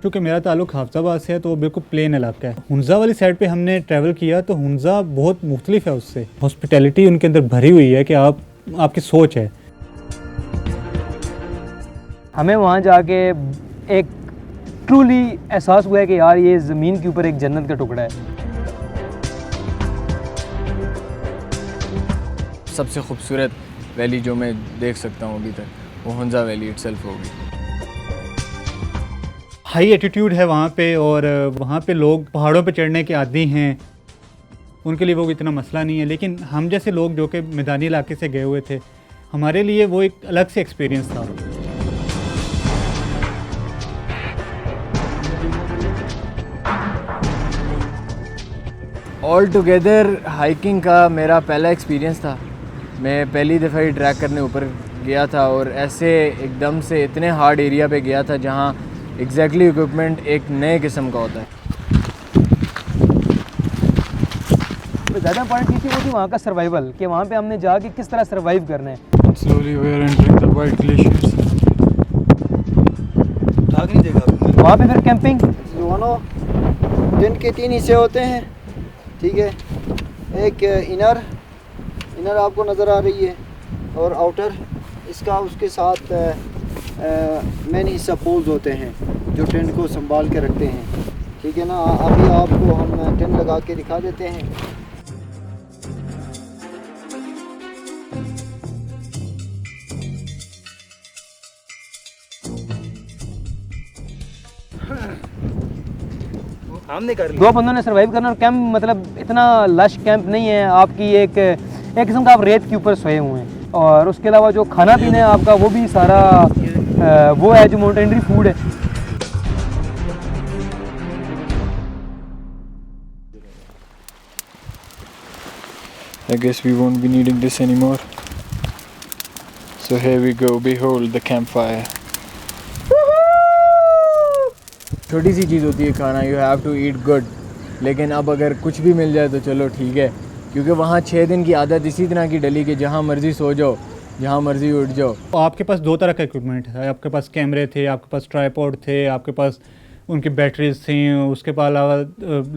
क्योंकि मेरा ताल्लुक हाफजाबाद से है तो वो बिल्कुल प्लेन इलाका है। हुंज़ा वाली साइड पे हमने ट्रैवल किया तो हुंज़ा बहुत मुख्तलिफ है उससे। हॉस्पिटैलिटी उनके अंदर भरी हुई है कि आपकी सोच है। हमें वहाँ जाके एक ट्रूली एहसास हुआ है कि यार ये ज़मीन के ऊपर एक जन्नत का टुकड़ा है। सबसे खूबसूरत वैली जो मैं देख सकता हूँ अभी तक वो हुंज़ा वैली इटसेल्फ होगी। हाई एटीट्यूड है वहाँ पे और वहाँ पे लोग पहाड़ों पे चढ़ने के आदी हैं, उनके लिए वो इतना मसला नहीं है। लेकिन हम जैसे लोग जो कि मैदानी इलाके से गए हुए थे, हमारे लिए वो एक अलग से एक्सपीरियंस था। ऑल टुगेदर हाइकिंग का मेरा पहला एक्सपीरियंस था। मैं पहली दफ़ा ही ट्रैक करने ऊपर गया था और ऐसे एकदम से इतने हार्ड एरिया पे गया था जहाँ एग्जैक्टली इक्विपमेंट एक नए किस्म का होता है। तो ज़्यादा पॉइंट ये थी वो थी वहाँ का सर्वाइवल, कि वहाँ पे हमने जाके किस तरह सर्वाइव करना है। Slowly we are entering the white glaciers. भाग नहीं देगा वहाँ पे फिर कैंपिंग दोनों दिन के 3 हिस्से होते हैं, ठीक है। एक इनर आपको नज़र आ रही है और आउटर इसका उसके साथ मेन हिस्सा पोल्स होते हैं जो टेंट को संभाल के रखते हैं, ठीक है ना। अभी आपको हम टेंट लगा के दिखा देते हैं। हमने कर लिया। 2 बंदों ने सर्वाइव करना। और कैंप मतलब इतना लश कैंप नहीं है, आपकी एक किस्म का आप रेत के ऊपर सोए हुए हैं। और उसके अलावा जो खाना पीना है आपका वो भी सारा वो है जो माउंटेनरी फूड है। I guess we won't be needing this anymore. So here we go, behold the campfire. छोटी सी चीज़ होती है खाना, you have to eat good. लेकिन अब अगर कुछ भी मिल जाए तो चलो ठीक है, क्योंकि वहाँ 6 दिन की आदत इसी तरह की डली कि जहाँ मर्ज़ी सो जाओ, जहाँ मर्ज़ी उठ जाओ। आपके पास 2 तरह का इक्विपमेंट है। आपके पास कैमरे थे, आपके पास ट्राइपॉड थे, आपके पास उनकी बैटरीज थी, उसके अलावा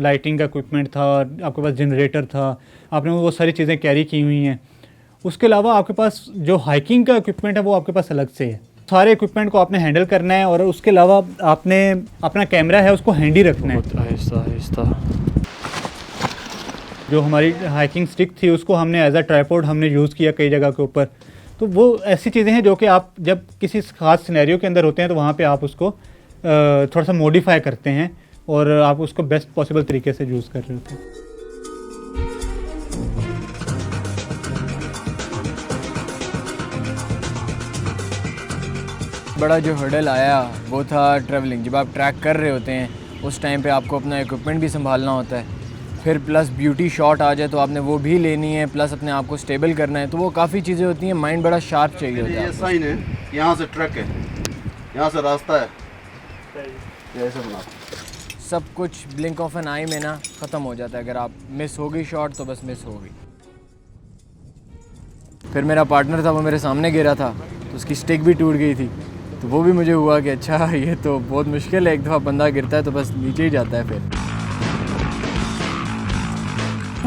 लाइटिंग का इक्विपमेंट था, आपके पास जनरेटर था। आपने वो सारी चीज़ें कैरी की हुई हैं। उसके अलावा आपके पास जो हाइकिंग का इक्विपमेंट है वो आपके पास अलग से है। सारे इक्विपमेंट को आपने हैंडल करना है और उसके अलावा आपने अपना कैमरा है उसको हैंडी रखना है। बहुत आहिस्ता आहिस्ता। जो हमारी हाइकिंग स्टिक थी उसको हमने एज अ ट्राइपॉड हमने यूज़ किया कई जगह के ऊपर। तो वो ऐसी चीज़ें हैं जो कि आप जब किसी ख़ास सिनेरियो के अंदर होते हैं तो वहाँ पे आप उसको थोड़ा सा मॉडिफाई करते हैं और आप उसको बेस्ट पॉसिबल तरीके से यूज़ कर रहे होते हैं। बड़ा जो हर्डल आया वो था ट्रैवलिंग। जब आप ट्रैक कर रहे होते हैं उस टाइम पे आपको अपना इक्विपमेंट भी संभालना होता है, फिर प्लस ब्यूटी शॉट आ जाए तो आपने वो भी लेनी है, प्लस अपने आप को स्टेबल करना है। तो वो काफ़ी चीज़ें होती हैं, माइंड बड़ा शार्प चाहिए होता है। ये साइन है, यहाँ से ट्रक है, यहाँ से रास्ता है, ऐसे बना सब कुछ ब्लिंक ऑफ एन आई में ना ख़त्म हो जाता है। अगर आप मिस हो गई शॉट तो बस मिस हो गई। फिर मेरा पार्टनर था वो मेरे सामने गिरा था तो उसकी स्टिक भी टूट गई थी। तो वो भी मुझे हुआ कि अच्छा ये तो बहुत मुश्किल है, एक दफ़ा बंदा गिरता है तो बस नीचे ही जाता है। फिर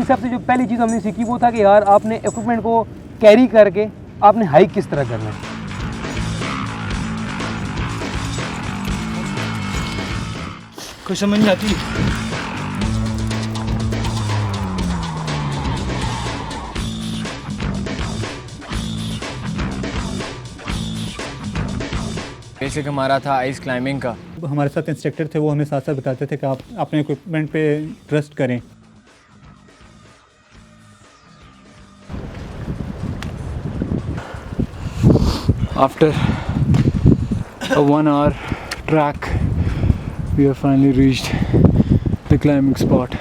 इस सबसे जो पहली चीज़ हमने सीखी वो था कि यार आपने इक्विपमेंट को कैरी करके आपने हाइक किस तरह करना है। कुछ समझ नहीं आती। बेसिक हमारा था आइस क्लाइंबिंग का। हमारे साथ इंस्ट्रक्टर थे वो हमें साथ साथ बताते थे कि आप अपने इक्विपमेंट पे ट्रस्ट करें। After a 1 hour track, we have finally reached the climbing spot.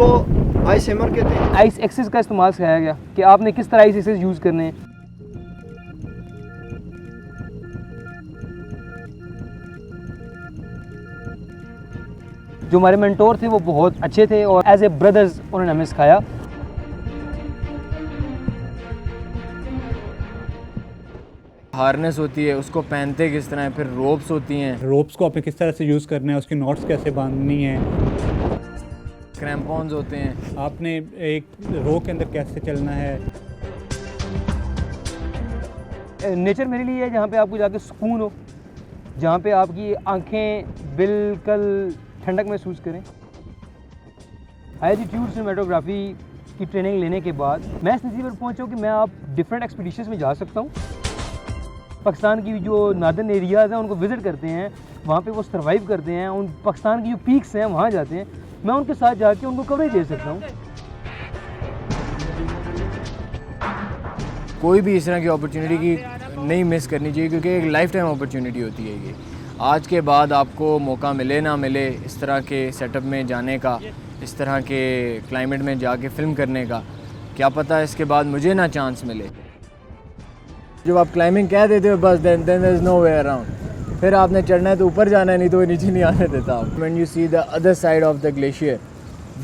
इसको आइस हैमर कहते हैं। आइस एक्सेस का इस्तेमाल सिखाया गया कि आपने किस तरह आइस एक्सेस यूज़ करने हैं। जो हमारे मेंटोर थे वो बहुत अच्छे थे और एज ए ब्रदर्स उन्होंने हमें सिखाया। हार्नेस होती है, उसको पहनते किस तरह है, फिर रोप्स होती हैं, रोप्स को आपने किस तरह से यूज़ करना है, उसकी नॉट्स कैसे बांधनी है, क्रैम्पॉन्स होते हैं, आपने एक रो के अंदर कैसे चलना है। नेचर मेरे लिए है जहाँ पे आपको जाके सुकून हो, जहाँ पे आपकी आंखें बिल्कुल ठंडक महसूस करें। हाई एल्टीट्यूड सिनेमेटोग्राफी की ट्रेनिंग लेने के बाद मैं इस नतीजे पर पहुँचा कि मैं आप डिफरेंट एक्सपीडिशंस में जा सकता हूँ। पाकिस्तान की जो नॉर्दर्न एरियाज़ हैं उनको विज़िट करते हैं, वहाँ पे वो सर्वाइव करते हैं, उन पाकिस्तान की जो पीक्स हैं वहाँ जाते हैं, मैं उनके साथ जाके उनको कवरेज दे सकता हूँ। कोई भी इस तरह की अपॉर्चुनिटी की नहीं मिस करनी चाहिए, क्योंकि एक लाइफ टाइम अपॉर्चुनिटी होती है ये। आज के बाद आपको मौका मिले ना मिले इस तरह के सेटअप में जाने का, इस तरह के क्लाइमेट में जाके फ़िल्म करने का, क्या पता इसके बाद मुझे ना चांस मिले। जब आप क्लाइंबिंग कह देते हो बस then there is no way around, फिर आपने चढ़ना है तो ऊपर जाना है, नहीं तो नीचे नहीं आने देता आप। When you see the other side of the glacier,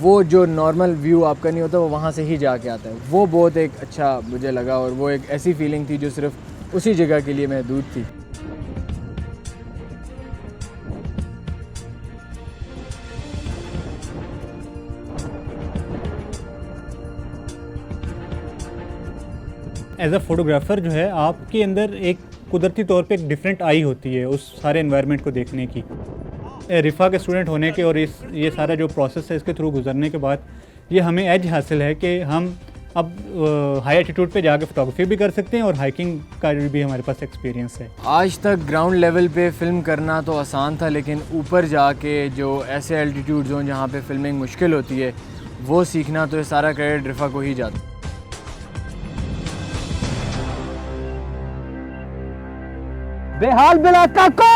वो जो नॉर्मल व्यू आपका नहीं होता वो वहाँ से ही जाके आता है, वो बहुत एक अच्छा मुझे लगा। और वो एक ऐसी फीलिंग थी जो सिर्फ उसी जगह के लिए महदूद थी। एज अ फोटोग्राफ़र जो है आपके अंदर एक कुदरती तौर पे एक डिफरेंट आई होती है उस सारे एनवायरनमेंट को देखने की। रिफ़ा के स्टूडेंट होने के और ये सारा जो प्रोसेस है इसके थ्रू गुजरने के बाद ये हमें एज हासिल है कि हम अब हाई एल्टीट्यूड पे जाके फ़ोटोग्राफी भी कर सकते हैं और हाइकिंग का भी हमारे पास एक्सपीरियंस है। आज तक ग्राउंड लेवल पे फ़िल्म करना तो आसान था, लेकिन ऊपर जाके जो ऐसे एल्टीट्यूड्स हों जहाँ पे फ़िल्मिंग मुश्किल होती है वो सीखना, तो ये सारा क्रेडिट रिफ़ा को ही जाता है। बेहाल बिला काको।